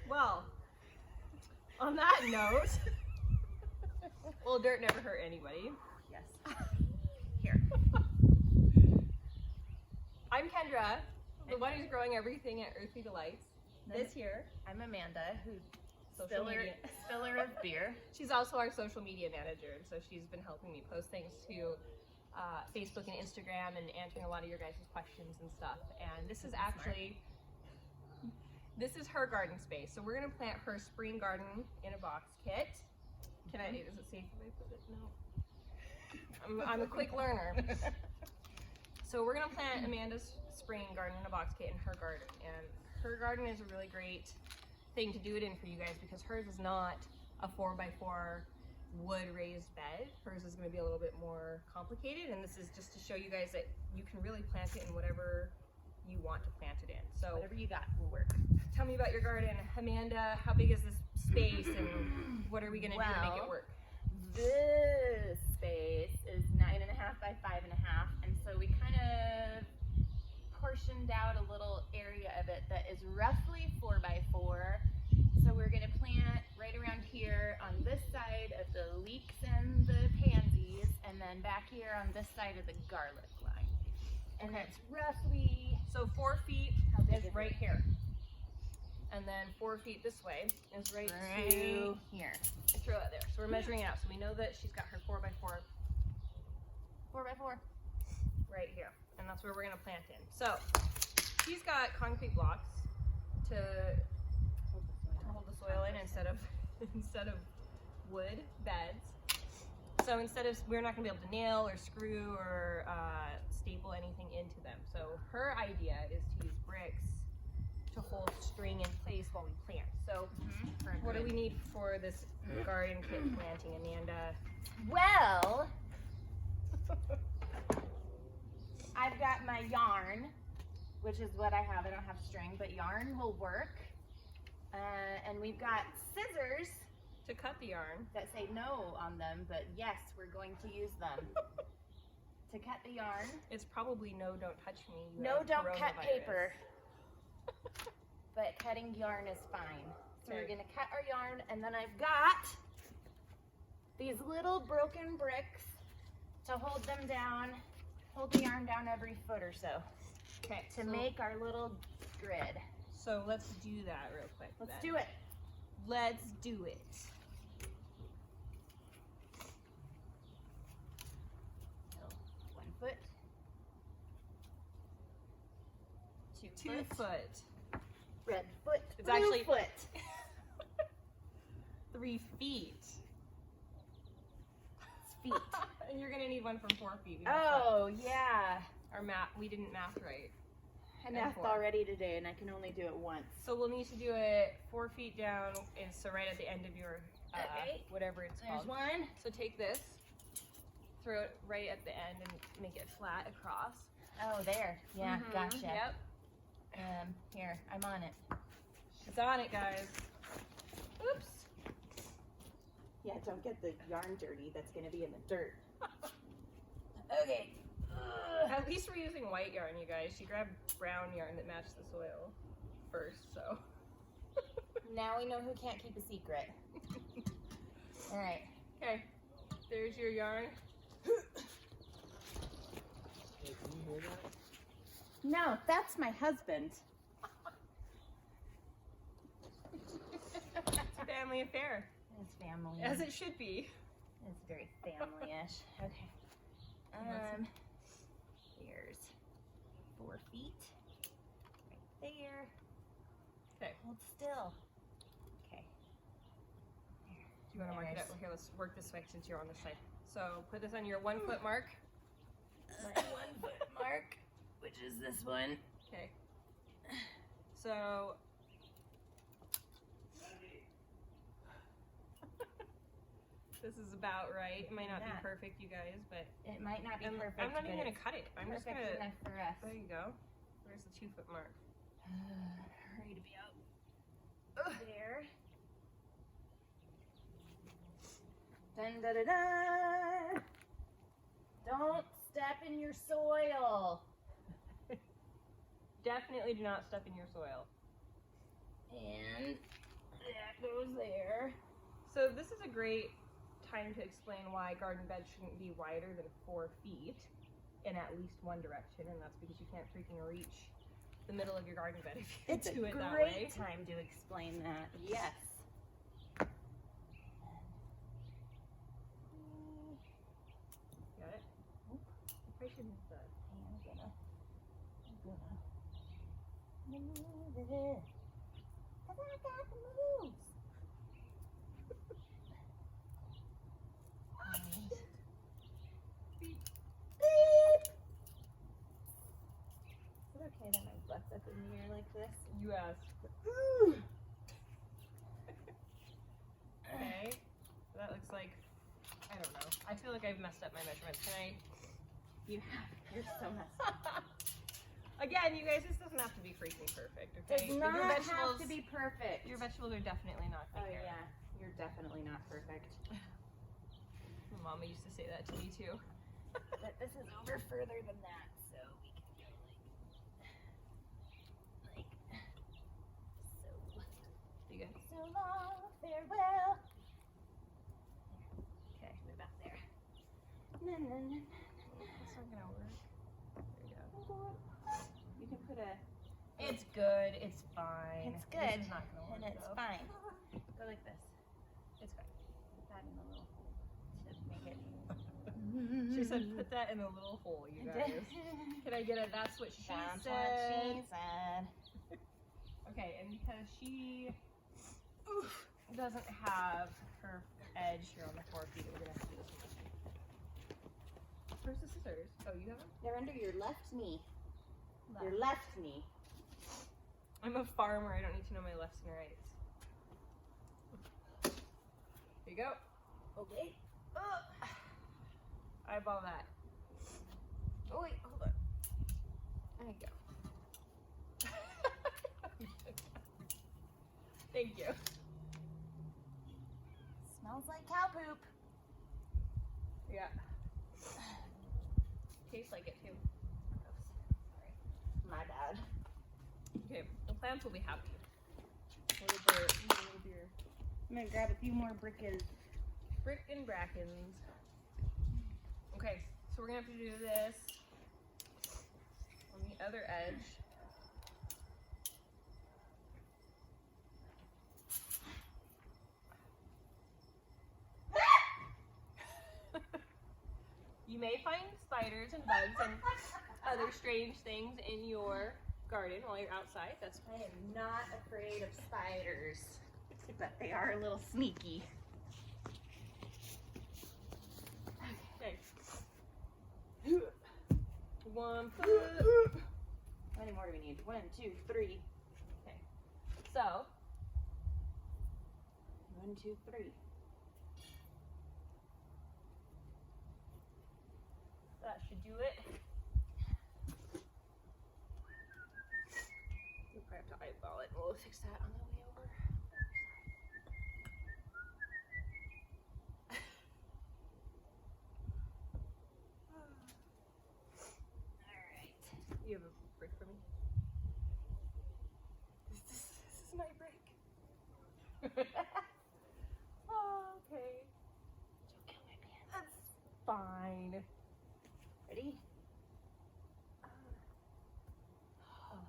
Well, on that note, well, dirt never hurt anybody. Yes. Here. I'm Kendra, the one who's growing everything at Earthly Delights. This year, I'm Amanda, who's spiller of beer. She's also our social media manager, and so she's been helping me post things to Facebook and Instagram and answering a lot of your guys' questions and stuff. And this is actually, this is her garden space. So we're gonna plant her spring garden in a box kit. Can I, is it safe if I put it? No. I'm a quick learner. So we're gonna plant Amanda's spring garden in a box kit in her garden. And her garden is a really great thing to do it in for you guys because hers is not a 4x4 wood raised bed. Hers is going to be a little bit more complicated, and this is just to show you guys that you can really plant it in whatever you want to plant it in. So whatever you got will work. Tell me about your garden, Amanda. How big is this space, and what are we going to do to make it work? This space is 9.5 by 5.5, and so we kind of portioned out a little area of it that is roughly 4x4. So we're going to plant right around here on this side of the leeks and the pansies, and then back here on this side of the garlic line. And it's roughly, so 4 feet is right here. And then 4 feet this way is right to here. I throw it there. So we're measuring it out. So we know that she's got her 4x4 right here. And that's where we're going to plant in. So she's got concrete blocks to hold the soil in instead of wood beds. So we're not going to be able to nail or screw or staple anything into them. So her idea is to use bricks to hold string in place while we plant. So what do we need for this garden kit planting, Amanda? Well, I've got my yarn, which is what I have. I don't have string, but yarn will work. And we've got scissors to cut the yarn that say no on them, but yes, we're going to use them to cut the yarn. It's probably no, don't touch me. No, don't cut paper. But cutting yarn is fine. So we're gonna cut our yarn, and then I've got these little broken bricks to hold them down, hold the yarn down every foot or so. Okay. To make our little grid. So let's do that real quick. Let's do it. Let's do it. So 1 foot. 2 foot. Red foot. It's blue actually foot. 3 feet. It's feet. And you're gonna need one from 4 feet. Oh yeah. Our math, we didn't math right. I mathed already today, and I can only do it once. So we'll need to do it 4 feet down, and so right at the end of your whatever it's called. There's one. So take this, throw it right at the end, and make it flat across. Oh, there. Yeah, gotcha. Yep. Here, I'm on it. It's on it, guys. Oops. Yeah, don't get the yarn dirty. That's gonna be in the dirt. Okay. At least we're using white yarn, you guys. She grabbed brown yarn that matched the soil first, so. Now we know who can't keep a secret. All right. Okay. There's your yarn. Hey, can you hear that? No, that's my husband. It's a family affair. It's family. As it should be. It's very family-ish. Okay. Here's 4 feet. Right there. Okay. Hold still. Okay. Do you want to mark it out? Here, let's work this way since you're on this side. So put this on your 1 foot mark. My 1 foot mark, which is this one. Okay. So this is about right. It might not be perfect, you guys, but it might not be perfect. I'm not even gonna cut it. I'm just gonna. Enough for us. There you go. Where's the 2 foot mark? Hurry to be out. There. Then dun, dun, dun, dun. Don't step in your soil. Definitely do not step in your soil. And that goes there. So this is a great time to explain why garden beds shouldn't be wider than 4 feet in at least one direction, and that's because you can't freaking reach the middle of your garden bed if you It's do a it that way. great time to explain that. Yes. Got it? I should move that. I'm gonna move it. 'Cause I got the moves. Beep. Is it okay that my butt's up in the air like this? You asked. Okay. So that looks like, I don't know. I feel like I've messed up my measurements. Can I? You have. You're so messed up. Again, you guys, this doesn't have to be freaking perfect, okay? Does not have to be perfect. Your vegetables are definitely not Oh fair. yeah, you're definitely not perfect. My mama used to say that to me too. But this is over further than that, so we can go like so. You good? So long, farewell. Okay, we're about there. Na, na, na, na, That's not gonna work. There you go. na. You can put a. It's good. It's fine. It's good, This is not gonna work and it's though. fine. Go like this. It's fine. Put that in the little hole to make it. She said, "Put that in a little hole, you guys." Can I get a? That's what she That's said. what she said. Okay, and because she doesn't have her edge here on the 4 feet, we're gonna have to do this one. Where's the scissors? Oh, you have them? They're under your left knee. Your left knee. I'm a farmer. I don't need to know my lefts and rights. Here you go. Okay. Eyeball that. Oh wait, hold on. There you go. Thank you. Smells like cow poop. Yeah. Tastes like it too. My bad. Okay, the plants will be happy. What is your I'm gonna grab a few more brickers. brick and brackens? Okay, so we're gonna have to do this on the other edge. You may find spiders and bugs and other strange things in your garden while you're outside. That's I am not afraid of spiders, but they are a little sneaky. okay. 1 foot. How many more do we need? 1, 2, 3. Okay. So 1, 2, 3. that should do it. We'll probably have to eyeball it. We'll fix that on the way over. Alright. You have a brick for me? This is my brick. Oh, okay. Don't kill my pants. That's fine. Ready? Oh,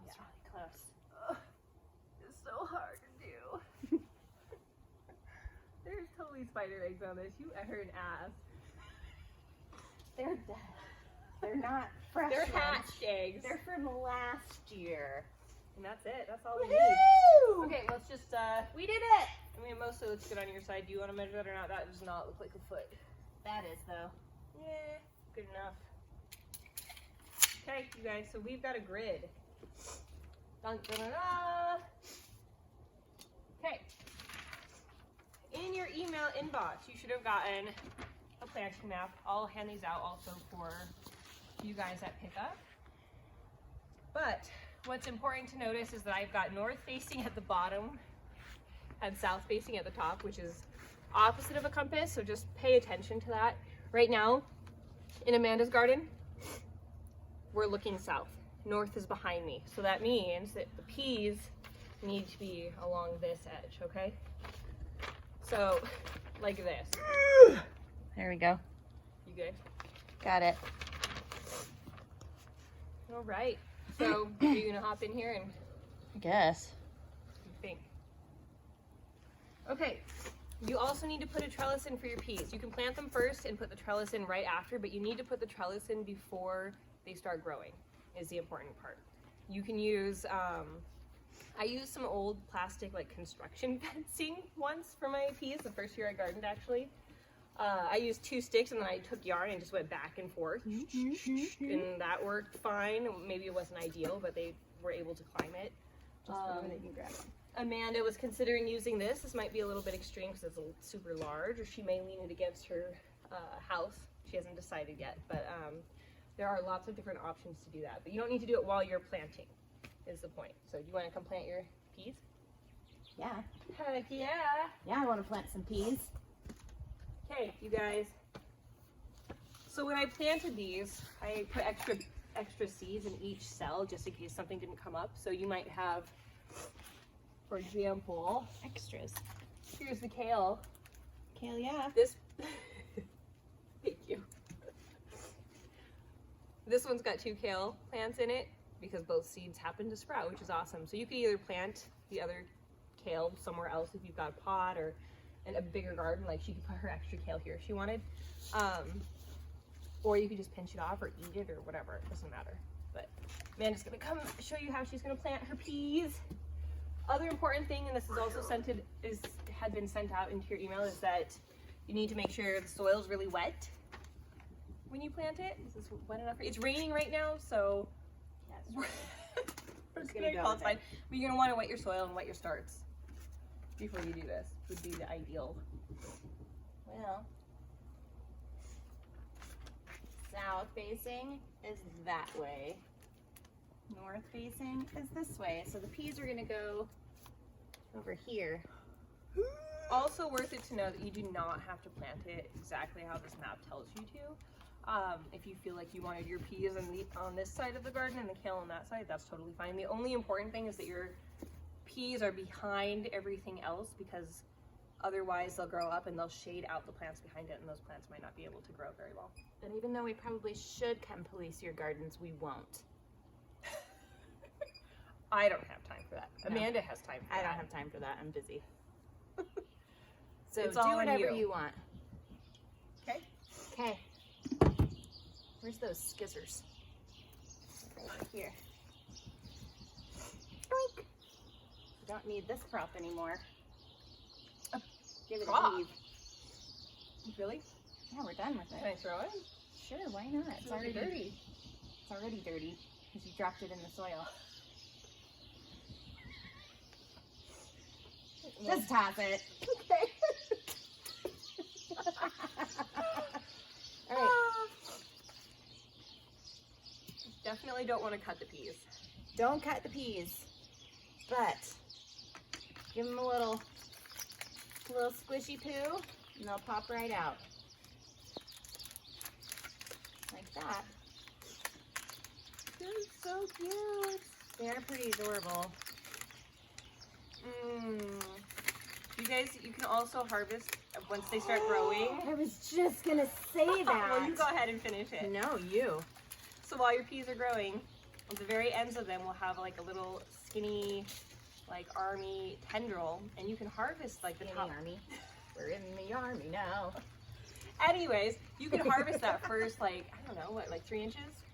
It's yeah. really close. It's so hard to do. There's totally spider eggs on this. You are an ass. They're dead. They're not fresh. They're ones. hatched eggs. They're from last year. And that's it. That's all we need. Woohoo! Okay, let's just, We did it! I mean, it mostly looks good on your side. Do you want to measure that or not? That does not look like a foot. That is, though. Yeah, good enough. Okay, you guys, so we've got a grid. Dun, dun, dun, dun. Okay. In your email inbox, you should have gotten a planting map. I'll hand these out also for you guys at pickup. But what's important to notice is that I've got north facing at the bottom and south facing at the top, which is opposite of a compass, so just pay attention to that. Right now, in Amanda's garden, we're looking south. North is behind me. So that means that the peas need to be along this edge, okay? So, like this. There we go. You good? Got it. All right. So, are you gonna hop in here and I guess. think? Okay. You also need to put a trellis in for your peas. You can plant them first and put the trellis in right after, but you need to put the trellis in before they start growing, is the important part. You can use, I used some old plastic like construction fencing once for my peas, the first year I gardened actually. I used 2 sticks and then I took yarn and just went back and forth, and that worked fine. Maybe it wasn't ideal, but they were able to climb it. Just for a minute, you grab them. Amanda was considering using this. This might be a little bit extreme because it's super large, or she may lean it against her house. She hasn't decided yet, but there are lots of different options to do that. But you don't need to do it while you're planting, is the point. So do you want to come plant your peas? Yeah. Heck yeah. Yeah, I want to plant some peas. Okay, you guys. So when I planted these, I put extra seeds in each cell just in case something didn't come up. So you might have, for example, Extras. here's the kale. Kale, yeah. This, thank you. This one's got 2 kale plants in it because both seeds happen to sprout, which is awesome. So you could either plant the other kale somewhere else if you've got a pot or in a bigger garden, like she could put her extra kale here if she wanted. Or you could just pinch it off or eat it or whatever, it doesn't matter. But Amanda's gonna come show you how she's gonna plant her peas. Other important thing, and this is also had been sent out into your email, is that you need to make sure the soil's really wet when you plant it. Is this wet enough? It's raining right now, so we're just gonna go outside. But you're gonna want to wet your soil and wet your starts before you do this. Would be the ideal. Well, south facing is that way. North facing is this way. So the peas are gonna go over here. Also worth it to know that you do not have to plant it exactly how this map tells you to. If you feel like you wanted your peas on this side of the garden and the kale on that side, that's totally fine. The only important thing is that your peas are behind everything else, because otherwise they'll grow up and they'll shade out the plants behind it, and those plants might not be able to grow very well. And even though we probably should come police your gardens, we won't. I don't have time for that. No. Amanda has time for that. I don't have time for that. I'm busy. So It's do all on whatever you. you want. Okay? Okay. Where's those skizzers? Right here. Boink. We don't need this prop anymore. Give it Prop? a leave. Really? Yeah, we're done with Can I it. throw it? Sure, why not? It's It's already dirty. It's already dirty because you dropped it in the soil. Just toss it. Okay. All right. Definitely don't want to cut the peas. Don't cut the peas, but give them a little squishy poo, and they'll pop right out like that. They're so cute. They're pretty adorable. You guys, you can also harvest once they start growing. I was just gonna say that. Well, you go ahead and finish it. No, you. So while your peas are growing, at the very ends of them will have like a little skinny, like army tendril, and you can harvest like the In top. the army. We're in the army now. Anyways, you can harvest that first, like, I don't know, what, like 3 inches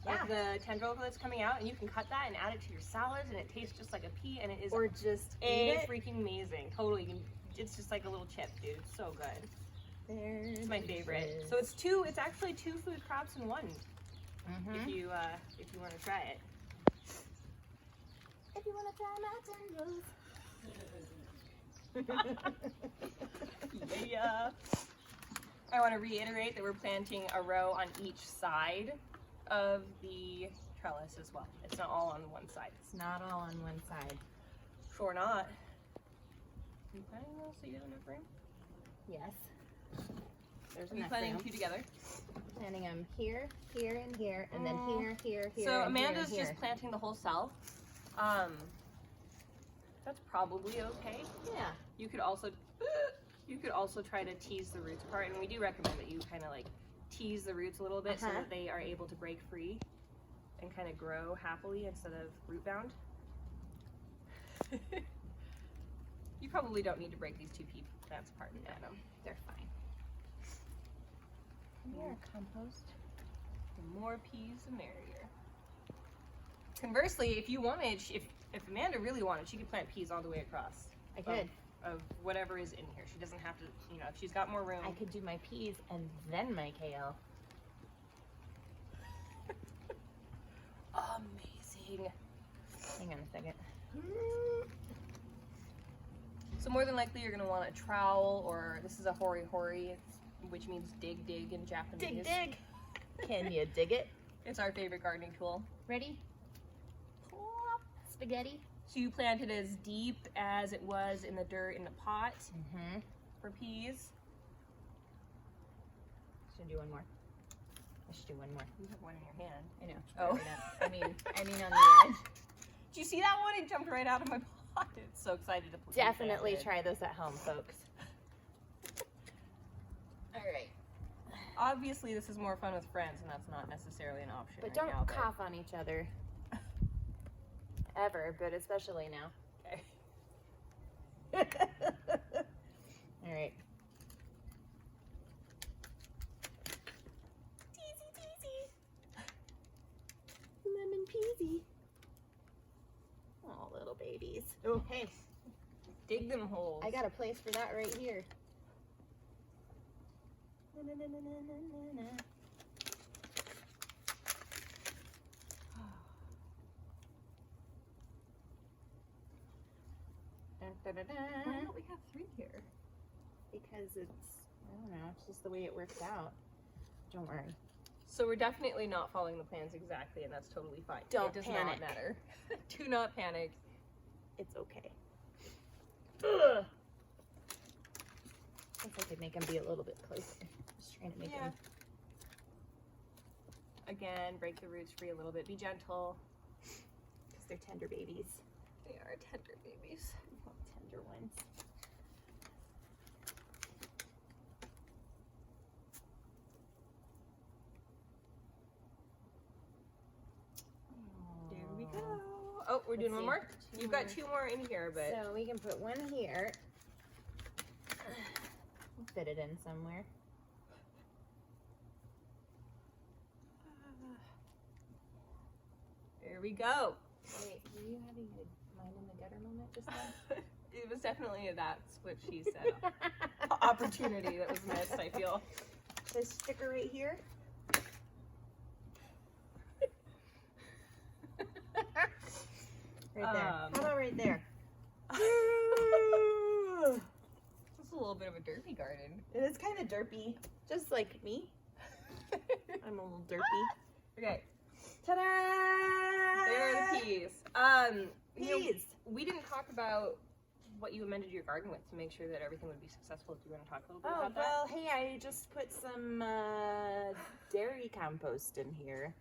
Yeah. of the tendril that's coming out, and you can cut that and add it to your salads, and it tastes just like a pea, and it is Or just eat it. freaking amazing. Totally, it's just like a little chip, dude. It's so good. It's my favorite. So it's actually 2 food crops in one. If you want to try it. If you want to try my tendrils. Yeah. I want to reiterate that we're planting a row on each side of the trellis as well. It's not all on one side. It's not all on one side. Sure not. You planting those so you have enough room? Yes. There's Are you enough planting room. two together? Planting them here, here, and here, and then here, here, here. So and Amanda's here, and just planting the whole cell. That's probably okay. here. Yeah. You could also try to tease the roots apart, and we do recommend that you kind of like tease the roots a little bit so that they are able to break free and kind of grow happily instead of root bound. You probably don't need to break these two pea plants apart. No, they're fine. Here, compost. The more peas, the merrier. Conversely, if you wanted, if Amanda really wanted, she could plant peas all the way across. I could. Of whatever is in here. She doesn't have to, you know, if she's got more room. I could do my peas and then my kale. Amazing. Hang on a second. So more than likely you're going to want a trowel, or this is a hori-hori, which means dig in Japanese. Dig. Can you dig it? It's our favorite gardening tool. Ready? Plop. Spaghetti. So you plant it as deep as it was in the dirt in the pot for peas. Should I do one more? I should do one more. You have one in your hand. I know. Oh. I mean on the edge. Did you see that one? It jumped right out of my pocket. So excited to put Definitely try those at home, folks. All right. Obviously, this is more fun with friends, and that's not necessarily an option. But right don't now, cough on each other. Ever, but especially now. Okay. All right. Teasy. Lemon peasy. Oh, little babies. Oh, hey. Dig them holes. I got a place for that right here. Why don't we have three here? Because it's, I don't know, it's just the way it works out. Don't worry. So we're definitely not following the plans exactly, and that's totally fine. Don't It does panic. not matter. Do not panic. It's okay. Ugh. I guess I could make them be a little bit closer. Just trying to make them. Again, break the roots free a little bit. Be gentle. Because they're tender babies. They are tender babies. Tender ones. There we go. Oh, we're doing one more? You've got two more in here, but... So we can put one here. We'll fit it in somewhere. There we go. Wait, were you having a mine in the gutter moment just now? It was definitely that's what she said. Opportunity that was missed, I feel. This sticker right here. Right there. How about right there? This is a little bit of a derpy garden. It is kind of derpy, just like me. I'm a little derpy. Okay, Ta-da! there are the peas. You know, Peas. we didn't talk about what you amended your garden with to make sure that everything would be successful. Do you want to talk a little bit Oh, about that? well, hey, I just put some dairy compost in here.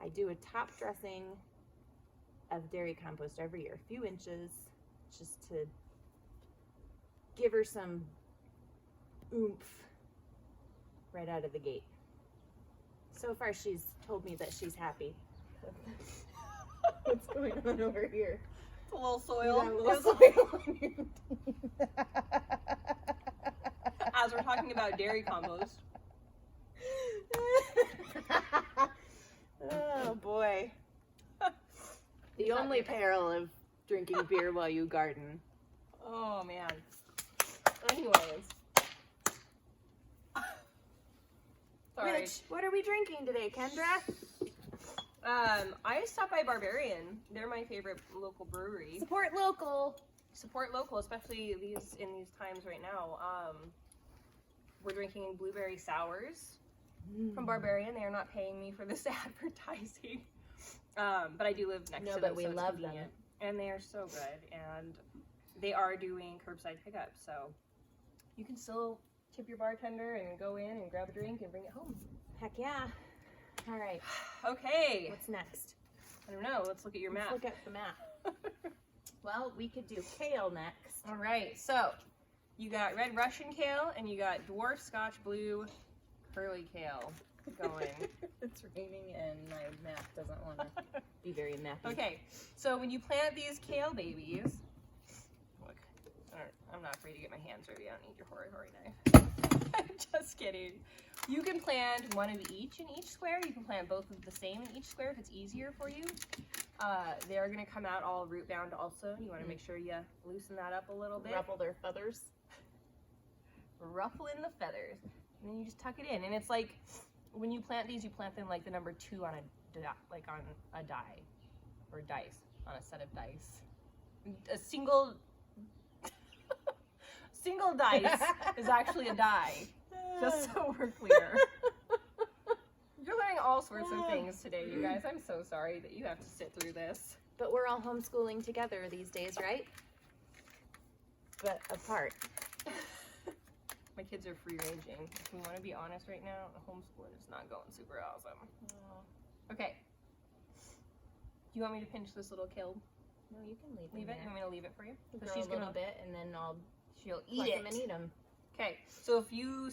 I do a top dressing of dairy compost every year, a few inches, just to give her some oomph right out of the gate. So far, she's told me that she's happy. What's going on over here? It's a little soil. You got a little soil on your teeth. As we're talking about dairy compost. Oh boy. The only peril of drinking beer while you garden. Oh man. Anyways. Sorry. Which, what are we drinking today, Kendra? I stopped by Barbarian. They're my favorite local brewery. Support local. Support local, especially in these times right now. We're drinking blueberry sours from Barbarian. They are not paying me for this advertising, but I do live next to them. but we so it's love them. convenient. And they are so good. And they are doing curbside pickup, so you can still tip your bartender and go in and grab a drink and bring it home. Heck yeah. All right. Okay. What's next? I don't know. Let's look at your map. Let's look at the map. Well, we could do kale next. All right. So you got red Russian kale and you got dwarf Scotch blue curly kale going. It's raining and my map doesn't want to be very mappy. Okay. So when you plant these kale babies, look, I'm not afraid to get my hands dirty. I don't need your hory knife. I'm just kidding. You can plant one of each in each square. You can plant both of the same in each square if it's easier for you. They are going to come out all root bound also. You want to make sure you loosen that up a little bit. Ruffle their feathers. Ruffle in the feathers. And then you just tuck it in. And it's like, when you plant these, you plant them like the number 2 on a die. Or dice. On a set of dice. A single dice is actually a die. Just so we're clear. You're learning all sorts of things today, you guys. I'm so sorry that you have to sit through this. But we're all homeschooling together these days, right? But apart. My kids are free ranging. If we want to be honest right now, homeschooling is not going super awesome. Okay. Do you want me to pinch this little kale? No, you can Leave it? You want me to leave it for you? So she's gonna bit, and then she'll pluck eat them and eat them. Okay, so if you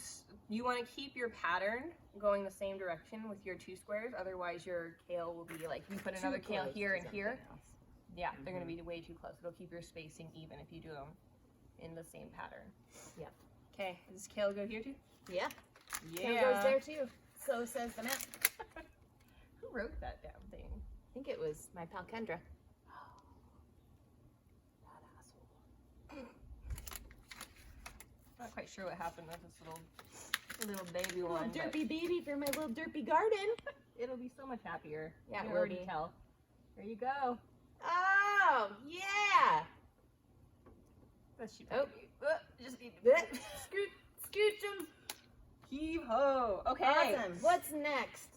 want to keep your pattern going the same direction with your 2 squares, otherwise your kale will be like, you put another kale here and here. Yeah, they're going to be way too close. It'll keep your spacing even if you do them in the same pattern. Yeah. Okay, does kale go here too? Yeah. Yeah. Kale goes there too. So says the map. Who wrote that damn thing? I think it was my pal Kendra. Not quite sure what happened with this little baby one. Little derpy baby for my little derpy garden. It'll be so much happier. Yeah, I can it will already be. tell. There you go. Oh, yeah. That's cute. Oh. Just need Scooch them. heave ho. Okay. Awesome. What's next?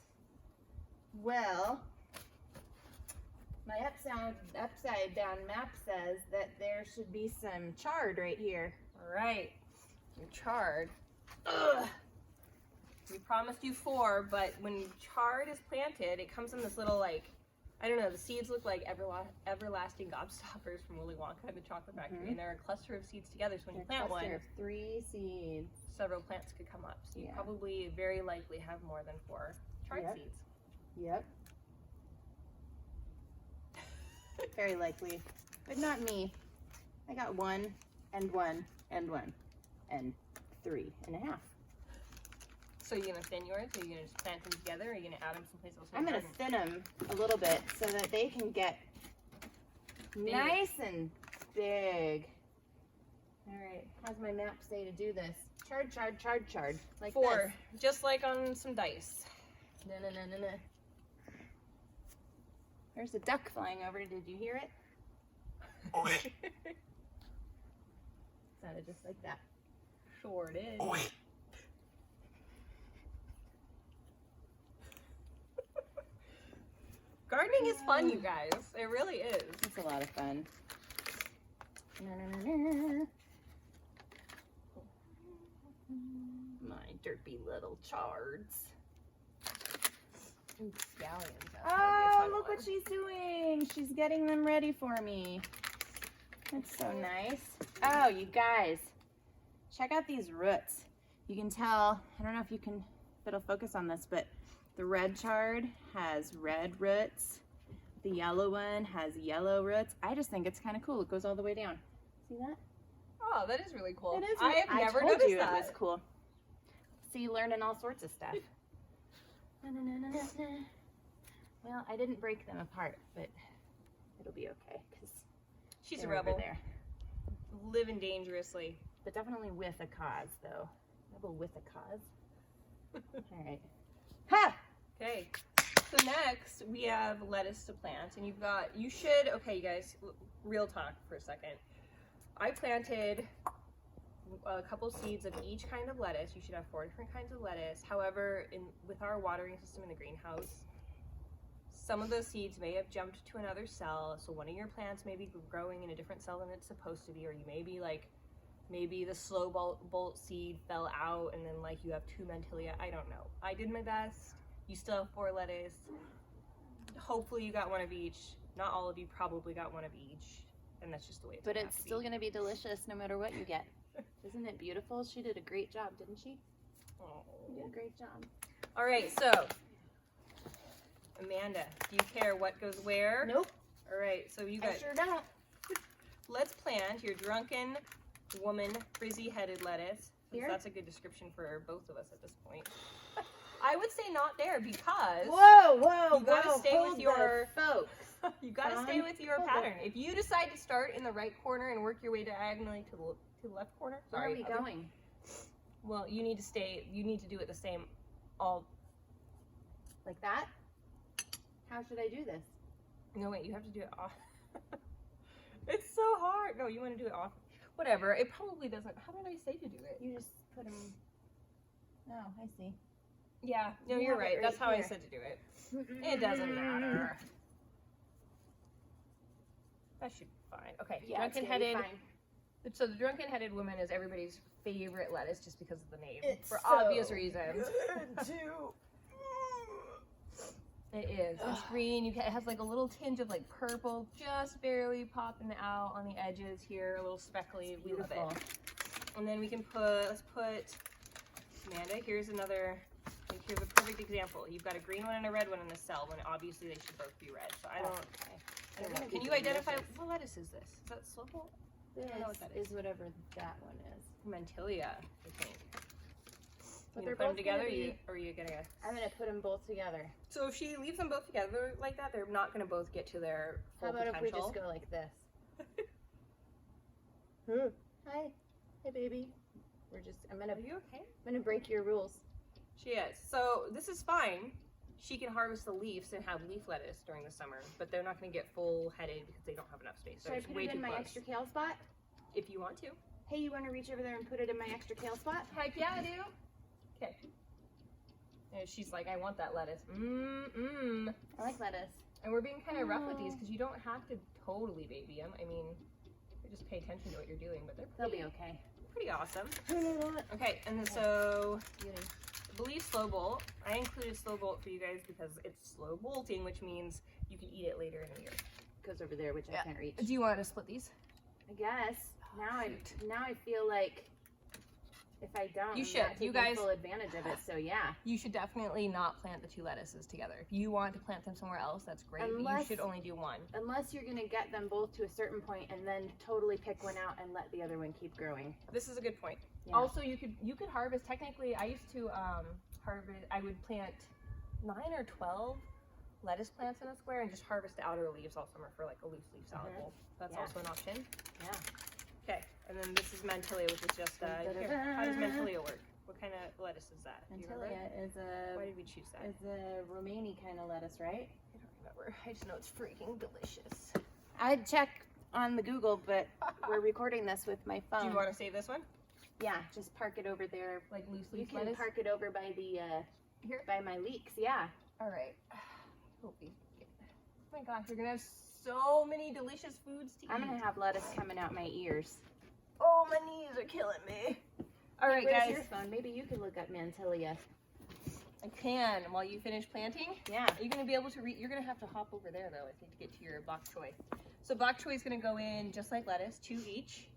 Well, my upside down map says that there should be some chard right here. All right. Your chard. Ugh. We promised you 4, but when chard is planted, it comes in this little, like, I don't know, the seeds look like everlasting gobstoppers from Willy Wonka and the Chocolate Factory, and they're a cluster of seeds together, so when you plant one, Of 3 seeds. several plants could come up. So you probably very likely have more than 4 chard seeds. Yep. Very likely. But not me. I got 1 and 1 and 1 and 3.5. So you're gonna thin yours? Or are you gonna just plant them together? Or are you gonna add them someplace else? I'm gonna thin them a little bit so that they can get nice and big. All right, how's my map say to do this? Chard, chard, chard, chard. Like 4, just like on some dice. No. There's a duck flying over. Did you hear it? Sounded just like that. Sure it is. Gardening is fun, you guys. It really is. It's a lot of fun. My derpy little chards. Ooh, scallions. Oh, look what she's doing. She's getting them ready for me. That's so nice. Oh, you guys, check out these roots. You can tell, I don't know if it'll focus on this, but the red chard has red roots. The yellow one has yellow roots. I just think it's kind of cool. It goes all the way down. See that? Oh, that is really cool. It is. I have never told noticed you that. It was cool. See, learning all sorts of stuff. Well, I didn't break them apart, but it'll be okay because She's a rebel. there. Living dangerously. But definitely with a cause, though. Rebel with a cause. All right. Ha! Okay. So next we have lettuce to plant, and okay, you guys, real talk for a second. I planted a couple seeds of each kind of lettuce. You should have 4 different kinds of lettuce. However, with our watering system in the greenhouse, some of those seeds may have jumped to another cell, so one of your plants may be growing in a different cell than it's supposed to be, or you may be like Maybe the slow bolt seed fell out and then like you have 2 Mantilia. I don't know. I did my best. You still have 4 lettuce. Hopefully you got one of each. Not all of you probably got one of each. And that's just the way it's But gonna it's have to still be. going to be delicious no matter what you get. Isn't it beautiful? She did a great job, didn't she? Oh. You did a great job. All right, so Amanda, do you care what goes where? Nope. All right, so you I guys, sure don't. let's plant your drunken woman frizzy-headed lettuce. Since Here? that's a good description for both of us at this point. I would say not there because Whoa, You gotta stay with hold your- the folks. you gotta stay with your Hold pattern. If you decide to start in the right corner and work your way diagonally to the left corner, Where sorry, are we other- going? Well, you need to stay. You need to do it the same. All Like that? How should I do this? no wait, you have to do it off. It's so hard. No, you want to do it off. Whatever. It probably doesn't. How did I say to do it? You just put them. No, I see. Yeah. No, You you're have it right. right That's how I here. said to do it. It doesn't matter. That should be fine. Okay. Yeah, it's gonna be Drunken-headed. fine. So the drunken-headed woman is everybody's favorite lettuce just because of the name, It's for so obvious reasons. too. It is. It's green. It has like a little tinge of like purple, just barely popping out on the edges here, a little speckly. We love Beautiful. it. And then we can let's put, Amanda, here's another, like, here's a perfect example. You've got a green one and a red one in the cell when obviously they should both be red. So I don't They're know. gonna Can be you identify, delicious. what lettuce is this? Is that slow bolt? This know what that is. is whatever that one is. Mantilia, I think. But You they're gonna put them both gonna together, be- or are you gonna? I'm gonna put them both together. So if she leaves them both together like that, they're not gonna both get to their How full about if we potential. just go like this? Hi, hey baby. I'm Are gonna you okay? break your rules. She is. So this is fine. She can harvest the leaves and have leaf lettuce during the summer, but they're not going to get full headed because they don't have enough space. Should I They're just put way it in too my close. extra kale spot? If you want to. Hey, you want to reach over there and put it in my extra kale spot? Heck yeah, I do. Okay. And she's like, I want that lettuce. Mm-mm. I like lettuce. And we're being kind of rough with these because you don't have to totally baby them. I mean, you just pay attention to what you're doing, but They'll be okay. pretty awesome. Okay, and then so I believe slow bolt. I included slow bolt for you guys because it's slow bolting, which means you can eat it later in the year. Goes over there, which I can't reach. Do you want to split these? I guess. Now I feel like if I don't, You I'm should. not You taking guys- full advantage of it. So yeah. You should definitely not plant the 2 lettuces together. If you want to plant them somewhere else, that's great. But you Unless- should only do one. Unless you're gonna get them both to a certain point and then totally pick one out and let the other one keep growing. This is a good point. Yeah. Also, you could harvest. Technically, I used to harvest. I would plant 9 or 12 lettuce plants in a square and just harvest the outer leaves all summer for like a loose leaf salad bowl. That's Yeah. also an option. Yeah. Okay, and then this is Mantilia, which is just here. How does Mantilia work? What kind of lettuce is that? Do you remember? Mantilia is Why a did we choose that? Romani kind of lettuce, right? I don't remember. I just know it's freaking delicious. I'd check on the Google, but we're recording this with my phone. Do you want to save this one? Yeah, just park it over there. Like loose You leaf can lettuce? park it over by the Here? by my leeks. Yeah. All right. Oh my gosh, you're gonna have so many delicious foods to eat. I'm gonna have lettuce coming out my ears. Oh, my knees are killing me. All right, Where's guys. your phone? Maybe you can look up Mantilia. I can while you finish planting. Yeah. Are you gonna be able to read? You're gonna have to hop over there though, I think, to get to your bok choy. So bok choy is gonna go in just like lettuce, 2 each.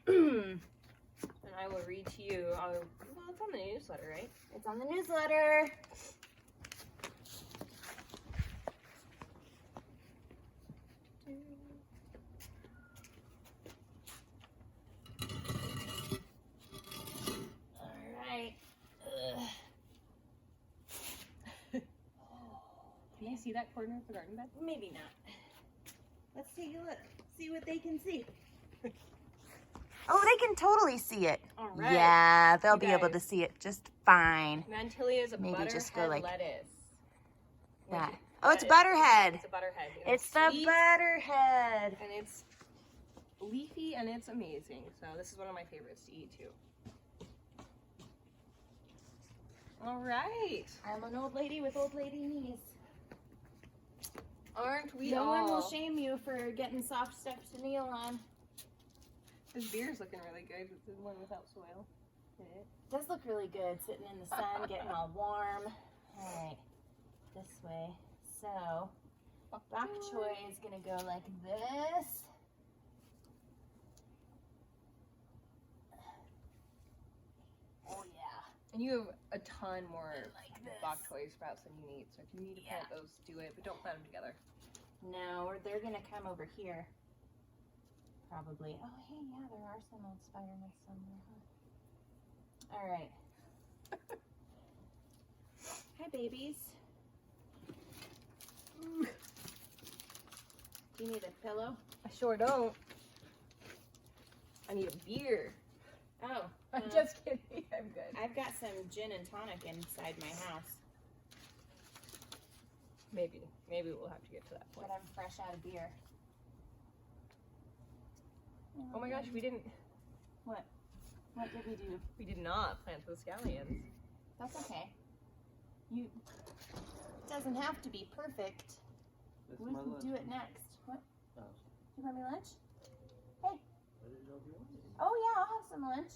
And I will read to you. Well, it's on the newsletter, right? It's on the newsletter. All right. Can you see that corner of the garden bed? Maybe not. Let's take a look. See what they can see. Oh, they can totally see it. All right. Yeah, they'll You be able guys. to see it just fine. Mantilia is a Maybe butterhead just go like lettuce. That. Which is- Oh, it's that butterhead. It's a butterhead. and It's the sweet, butterhead. and it's leafy and it's amazing. So this is one of my favorites to eat too. All right. I'm an old lady with old lady knees. Aren't we No all? one will shame you for getting soft stuff to kneel on. This beer's looking really good. It's the one without soil in it. It does look really good sitting in the sun, getting all warm. Alright, this way. So, bok choy is going to go like this. Oh yeah. And you have a ton more Like this. bok choy sprouts than you need. So if you need to plant those, do it. But don't plant them together. No, or they're going to come over here. Probably. Oh, hey, yeah, there are some old spider nests somewhere, huh? All right. Hi, babies. Do you need a pillow? I sure don't. I need a beer. Oh, I'm well, just kidding. I'm good. I've got some gin and tonic inside my house, Maybe we'll have to get to that but point. I'm fresh out of beer. Oh my gosh, we didn't. What? What did we do? We did not plant those scallions. That's okay. It doesn't have to be perfect. That's We my can lunch. do it next. What? Oh. You want me lunch? I didn't know if you wanted it. Oh yeah, I'll have some lunch.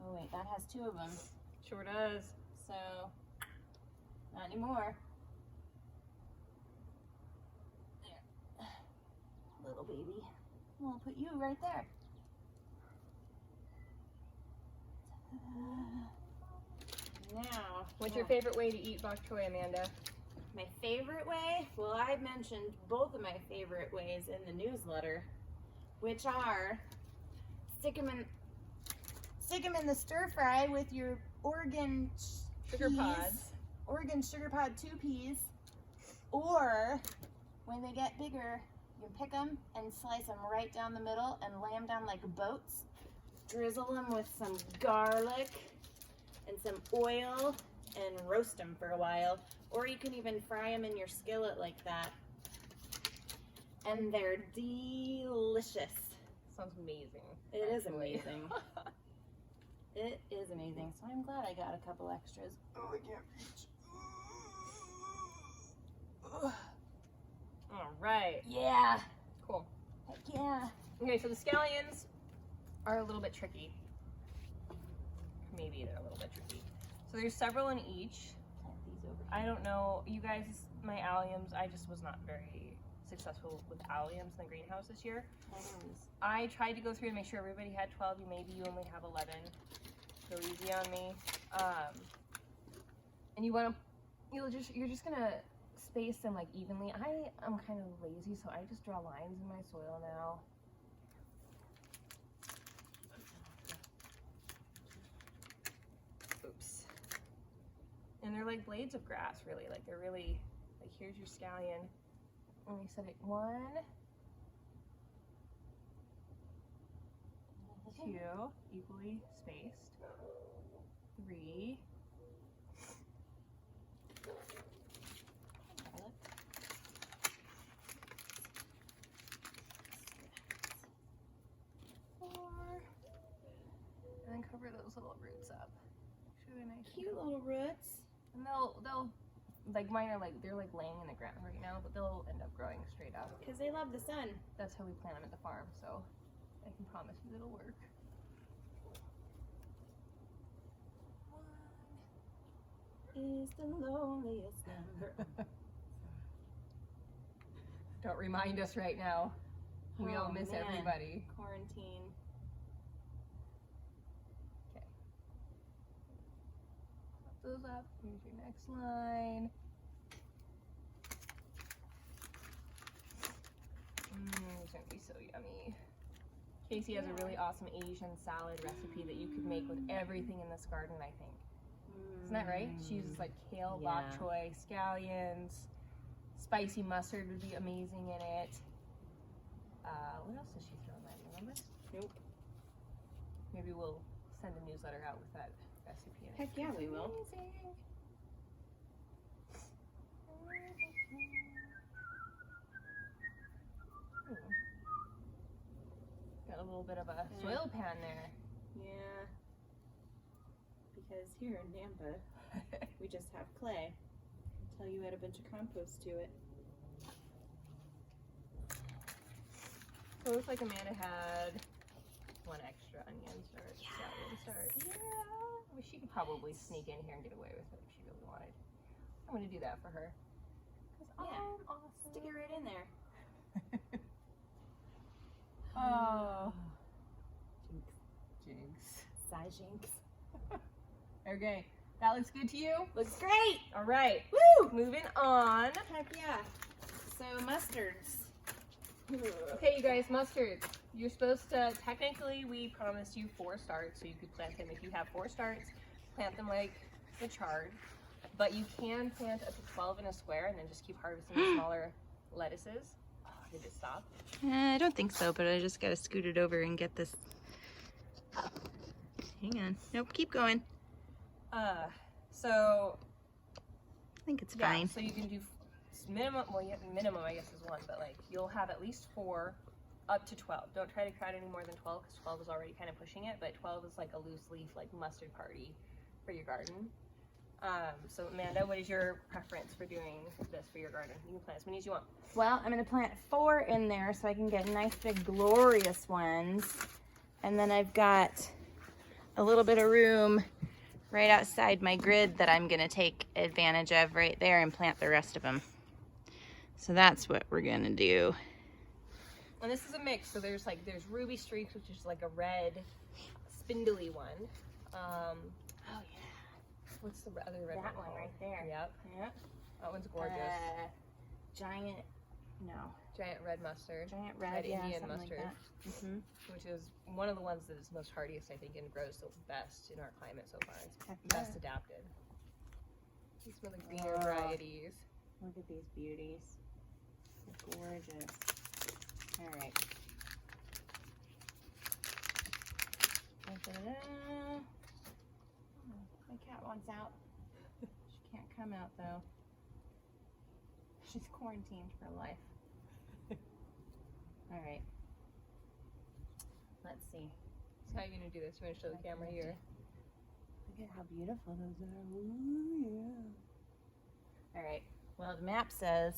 Oh wait, that has two of them. Sure does. So, not anymore. There. Little baby. We'll put you right there. Now, What's your favorite way to eat bok choy, Amanda? my favorite way? Well, I mentioned both of my favorite ways in the newsletter, which are stick them in the stir fry with your Oregon Sugar peas, pods. Oregon sugar pod 2 peas, or when they get bigger, you pick them and slice them right down the middle and lay them down like boats. Drizzle them with some garlic and some oil and roast them for a while. Or you can even fry them in your skillet like that. And they're delicious. Sounds amazing. It is actually. amazing. It is amazing. So I'm glad I got a couple extras. Oh, I can't reach. All right. Yeah. Cool. Heck yeah. Okay, so the scallions are a little bit tricky. Maybe they're a little bit tricky. So there's several in each. Plant these over I don't know, you guys, my alliums, I just was not very successful with alliums in the greenhouse this year. here. I tried to go through and make sure everybody had 12. Maybe you only have 11. Go easy on me. And you want to, you're just gonna space them like evenly. I am kind of lazy, so I just draw lines in my soil now. Oops. And they're like blades of grass, really. Like they're really, like here's your scallion. And we set it 1, 2, equally spaced. 3. And then cover those little roots up. Should be nice. Cute little roots. And they'll like mine are like they're like laying in the ground right now, but they'll end up growing straight up. Because they love the sun. That's how we plant them at the farm, so I can promise you it'll work. 1 is the loneliest number. Don't remind us right now. We all Oh, miss man. everybody. Quarantine. Okay. Put those up. Here's your next line. It's gonna be so yummy. Casey has a really awesome Asian salad recipe that you could make with everything in this garden, I think. Isn't that right? She uses like kale, bok Yeah. choy, scallions, spicy mustard would be amazing in it. What else does she throw in that? Remember? Nope. Maybe we'll send a newsletter out with that recipe in it. Heck yeah, we will. Amazing. Got a little bit of a soil pan there. Yeah. Be because here in Nampa, we just have clay until you add a bunch of compost to it. So it looks like Amanda had one extra onion start. Scallion start. Yeah. Well, she could probably sneak in here and get away with it if she really wanted. I'm gonna do that for her. Yeah, stick it right in there. Oh. Jinx. Size jinx. Okay. That looks good to you? Looks great! All right. Woo! Moving on. Heck yeah. So mustards. Okay, you guys, mustards. You're supposed to, technically, we promised you 4 starts, so you could plant them. If you have 4 starts, plant them like the chard. But you can plant up to 12 in a square and then just keep harvesting the smaller lettuces. Oh, did it stop? I don't think so, but I just gotta scoot it over and get this. Hang on. Nope, keep going. So I think it's yeah, fine. so you can do minimum, well, yeah, minimum I guess is 1, but like you'll have at least 4 up to 12. Don't try to crowd any more than 12 because 12 is already kind of pushing it, but 12 is like a loose leaf, like mustard party for your garden. So Amanda, what is your preference for doing this for your garden? You can plant as many as you want. Well, I'm going to plant 4 in there so I can get nice big glorious ones. And then I've got a little bit of room right outside my grid that I'm going to take advantage of right there and plant the rest of them. So that's what we're going to do. And this is a mix, so there's ruby streaks, which is like a red spindly one. Oh yeah, What's the other red that one one called? right there. Yep, Yep. that one's gorgeous. Giant Giant red mustard. Giant red, Red yeah, Indian something mustard. like that. Mm-hmm. Which is one of the ones that is most hardiest, I think, and grows the best in our climate so far. It's Heck best yeah. adapted. These are the greener Oh. varieties. Look at these beauties. They're gorgeous. All right. Da-da-da. Oh, my cat wants out. She can't come out though. She's quarantined for life. All right. Let's see. So how are you gonna do this? You wanna show the camera here? Look at how beautiful those are. Ooh, yeah. All right. Well, the map says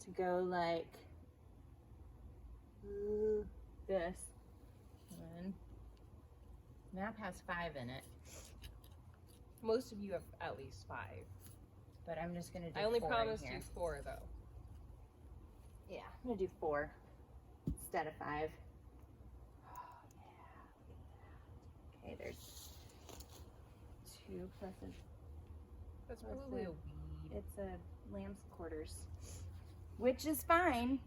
to go like this. One. Map has 5 in it, Most of you have at least 5. but I'm just gonna do. I only 4 promised in here. you 4 though. Yeah, I'm gonna do 4 instead of 5. Okay, there's 2 plus a. That's What's probably the- a weed. It's a lamb's quarters, which is fine.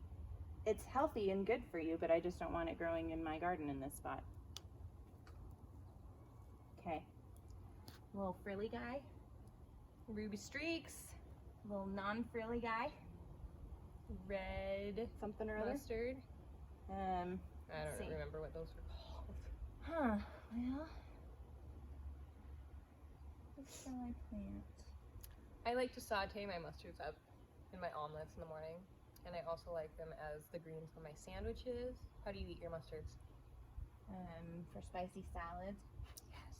It's healthy and good for you, but I just don't want it growing in my garden in this spot. Okay, little frilly guy, Ruby streaks, little non-frilly guy, red something or other. mustard. I let's don't see. remember what those were called. Huh, well, what shall I plant? I like to saute my mustards up in my omelets in the morning. And I also like them as the greens for my sandwiches. How do you eat your mustards? For spicy salads. Yes.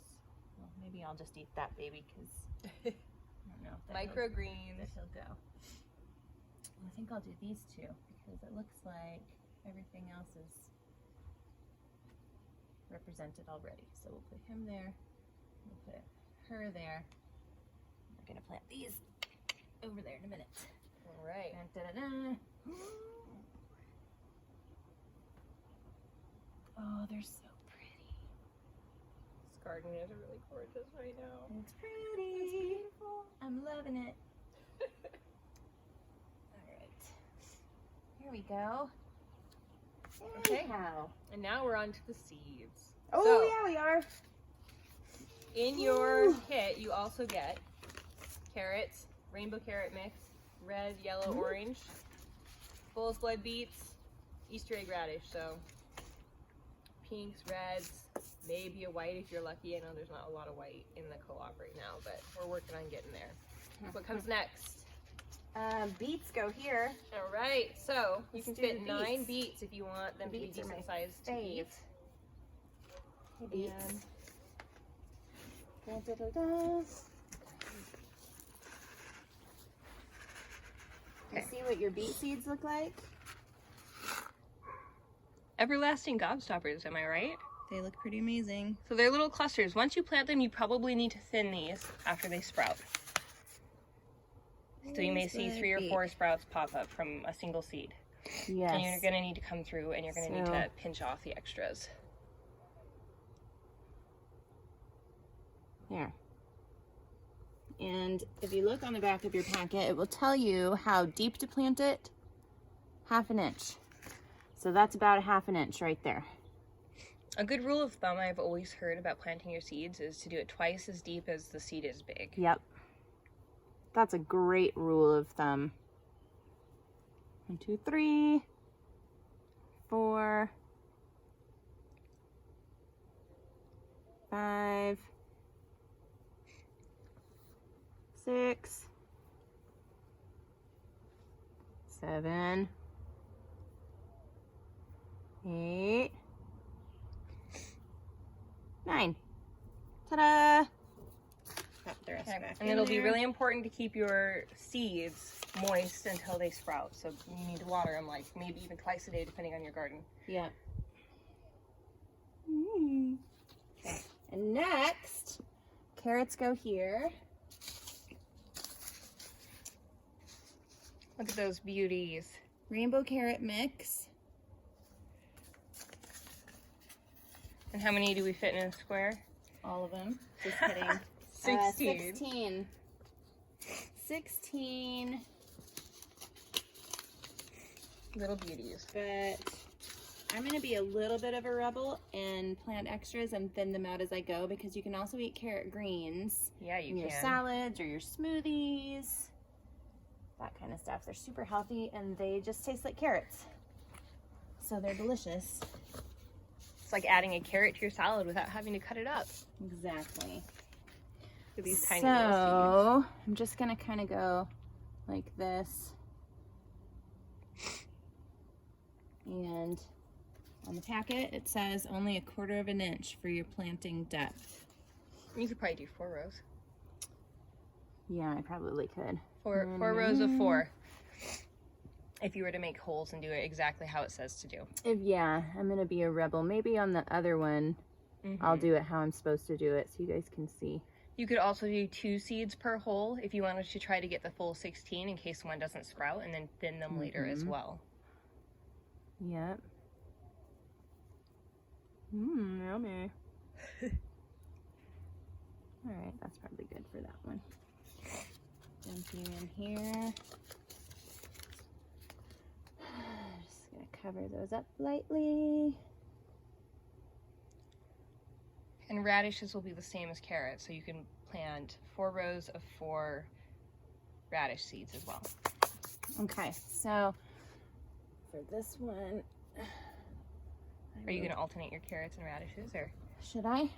Well, maybe I'll just eat that baby because I don't know if that Microgreens. he'll go. I think I'll do these 2 because it looks like everything else is represented already. So we'll put him there. We'll put her there. We're gonna plant these over there in a minute. All right. Da-da-da. Oh, they're so pretty. This garden is really gorgeous right now. It's pretty. It's beautiful. I'm loving it. All right. Here we go. Okay. Anyhow. And now we're on to the seeds. Oh, So, yeah, we are. in your kit, you also get carrots, rainbow carrot mix, red, yellow, orange, bull's blood beets, Easter egg radish. So pinks, reds, maybe a white if you're lucky. I know there's not a lot of white in the co-op right now, but we're working on getting there. What comes next? Beets go here. All right, so you Let's can do fit the 9 beets. beets if you want them to be Beets are my decent sized to fave. eat. Hey, beets. And Da-da-da-da. You see what your beet seeds look like? Everlasting gobstoppers, am I right? They look pretty amazing. So they're little clusters. Once you plant them, you probably need to thin these after they sprout. So you may see 3 or 4 sprouts pop up from a single seed. Yes. And you're gonna need to come through and you're gonna need to pinch off the extras. There. And if you look on the back of your packet, it will tell you how deep to plant it. 1/2 inch. So that's about 1/2 inch right there. A good rule of thumb I've always heard about planting your seeds is to do it twice as deep as the seed is big. Yep. That's a great rule of thumb. 1, 2, 3, 4, 5, 6, 7, 8, 9. Ta-da! Pop the rest back And in it'll be there. really important to keep your seeds moist until they sprout. So you need to water them like maybe even twice a day depending on your garden. Yeah. Okay. And next, carrots go here. Look at those beauties. Rainbow carrot mix. And how many do we fit in a square? All of them. Just kidding. 16. 16 Little beauties. but I'm going to be a little bit of a rebel and plant extras and thin them out as I go, because you can also eat carrot greens Yeah, you in your can. salads or your smoothies, that kind of stuff. They're super healthy and they just taste like carrots, so they're delicious. It's like adding a carrot to your salad without having to cut it up. Exactly. With these tiny little seeds. So I'm just gonna kind of go like this, and on the packet it says only 1/4 inch for your planting depth. You could probably do 4 rows. Yeah, I probably could. 4 rows of 4. If you were to make holes and do it exactly how it says to do. Yeah, I'm gonna be a rebel. Maybe on the other one, I'll do it how I'm supposed to do it so you guys can see. You could also do 2 seeds per hole if you wanted to try to get the full 16 in case one doesn't sprout, and then thin them later as well. Yep. Yummy. Alright, that's probably good for that one. Dump you in here. Just gonna cover those up lightly. And radishes will be the same as carrots, so you can plant 4 rows of 4 radish seeds as well. Okay, so for this one, Are you going to alternate your carrots and radishes, or? should I?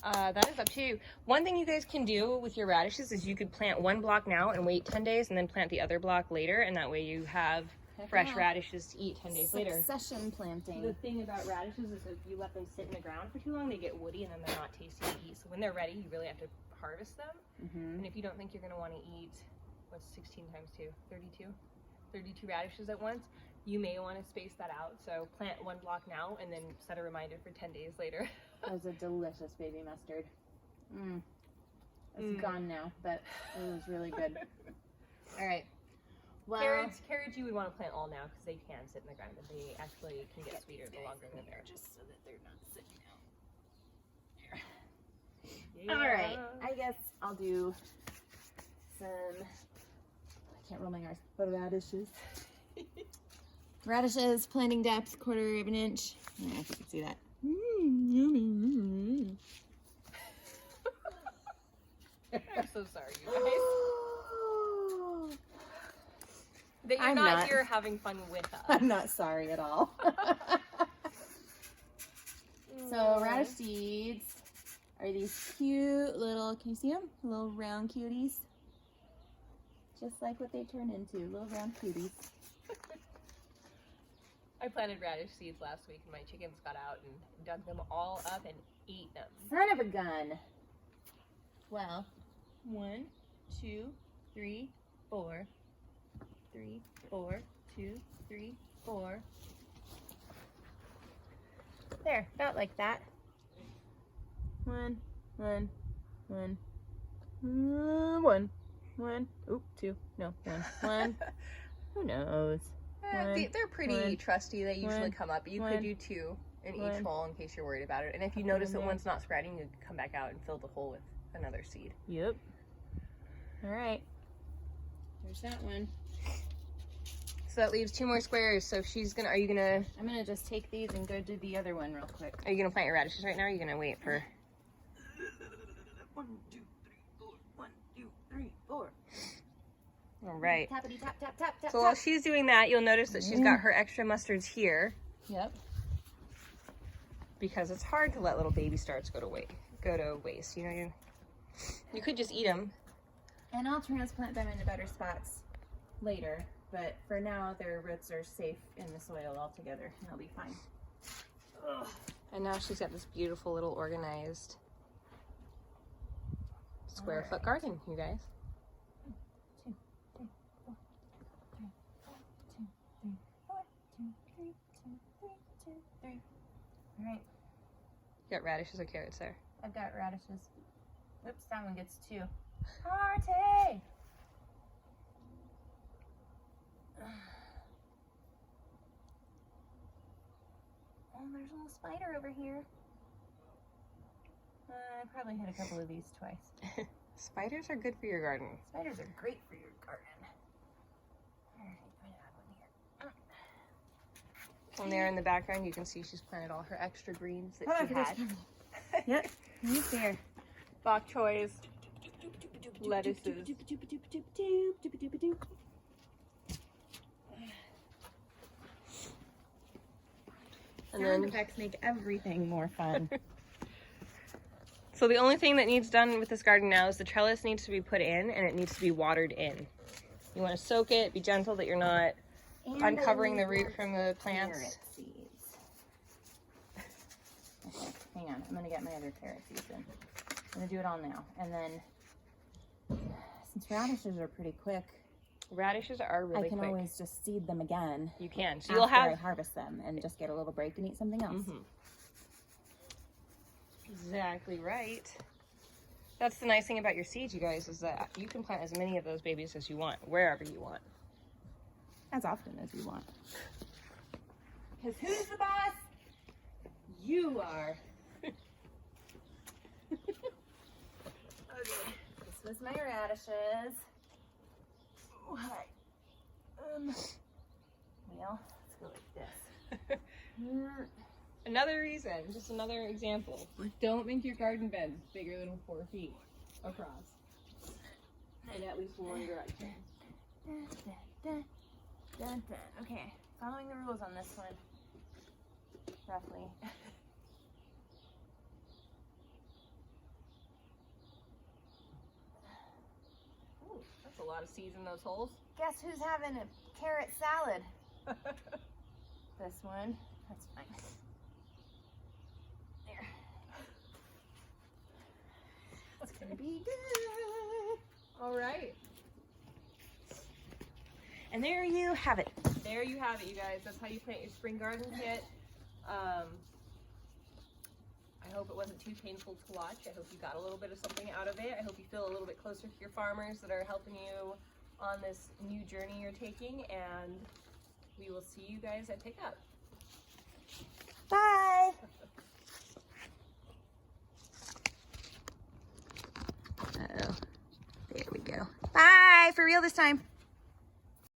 That is up to you. One thing you guys can do with your radishes is you could plant 1 block now and wait 10 days and then plant the other block later, and that way you have fresh yeah. radishes to eat 10 days later. Succession planting. The thing about radishes is if you let them sit in the ground for too long, they get woody and then they're not tasty to eat. So when they're ready, you really have to harvest them. And if you don't think you're going to want to eat, what's 16 times 2? 32? 32 radishes at once, you may want to space that out. So plant 1 block now and then set a reminder for 10 days later. That was a delicious baby mustard. It's gone now, but it was really good. All right. Well, Carrots you would want to plant all now because they can sit in the ground, but they actually can get sweeter the longer they're there. just so that they're not sitting out. All right. I guess I'll do some. I can't roll my R's. What radishes? Radishes, planting depth, 1/4 inch. I don't know if you can see that. Yummy. I'm so sorry, you guys. That you're I'm not not. here having fun with us. I'm not sorry at all. So radish seeds are these cute little, can you see them? Little round cuties. Just like what they turn into, little round cuties. I planted radish seeds last week and my chickens got out and dug them all up and ate them. Son of a gun. 12. 1, 2, 3, 4. 3, 4, 2, 3, 4. There, about like that. 1, 1, 1, 1, 1. Oop, 2. No, 1, 1. Who knows? They're pretty trusty. They usually come up. You could do 2 in each hole in case you're worried about it. And if you notice that one's not sprouting, you can come back out and fill the hole with another seed. Yep. All right. There's that one. So that leaves 2 more squares. So if she's gonna, I'm gonna just take these and go do the other one real quick. Are you gonna plant your radishes right now? Or are you gonna wait for? 1, 2, 3, 4. 1, 2, 3, 4. All right. Tappity tap tap tap tap. So while she's doing that, you'll notice that she's got her extra mustards here. Yep. Because it's hard to let little baby starts go to waste. You know, you could just eat them. And I'll transplant them into better spots later. But for now, their roots are safe in the soil altogether, and they'll be fine. Ugh. And now she's got this beautiful little organized square foot garden, you guys. 2, 3, 4, 3, 4, 2, 3, 4, 2, 3, 2, 3, 2, 3. All right. You got radishes or carrots there? I've got radishes. Oops, that one gets 2. Party! Oh, there's a little spider over here. I probably hit a couple of these twice. Spiders are good for your garden. Spiders are great for your garden. All right, I'm gonna add one here. And there in the background, you can see she's planted all her extra greens that she had. Yep, he's here. Bok choys, lettuces. And Sound then, effects make everything more fun. so the only thing that needs done with this garden now is the trellis needs to be put in and it needs to be watered in. You want to soak it, be gentle that you're not uncovering the root from the plants. Carrot seeds. Okay, hang on. I'm going to get my other carrot seeds in. I'm going to do it all now. And then, since radishes are pretty quick, Radishes are really I can quick. always just seed them again. You can. So after you'll I have harvest them and just get a little break and eat something else. Exactly right. That's the nice thing about your seeds, you guys, is that you can plant as many of those babies as you want, wherever you want. As often as you want. Because who's the boss? You are. Okay, this was my radishes. Oh, hi. Well, let's go like this. Another reason, just another example. Don't make your garden beds bigger than 4 feet across. In at least one direction. Okay, following the rules on this one. Roughly. Ooh, that's a lot of seeds in those holes. Guess who's having a carrot salad? This one. That's fine. There. It's gonna be good. All right. And there you have it. There you have it, you guys. That's how you plant your spring garden kit. I hope it wasn't too painful to watch. I hope you got a little bit of something out of it. I hope you feel a little bit closer to your farmers that are helping you on this new journey you're taking, and we will see you guys at pickup. Bye. Uh-oh. There we go. Bye, for real this time.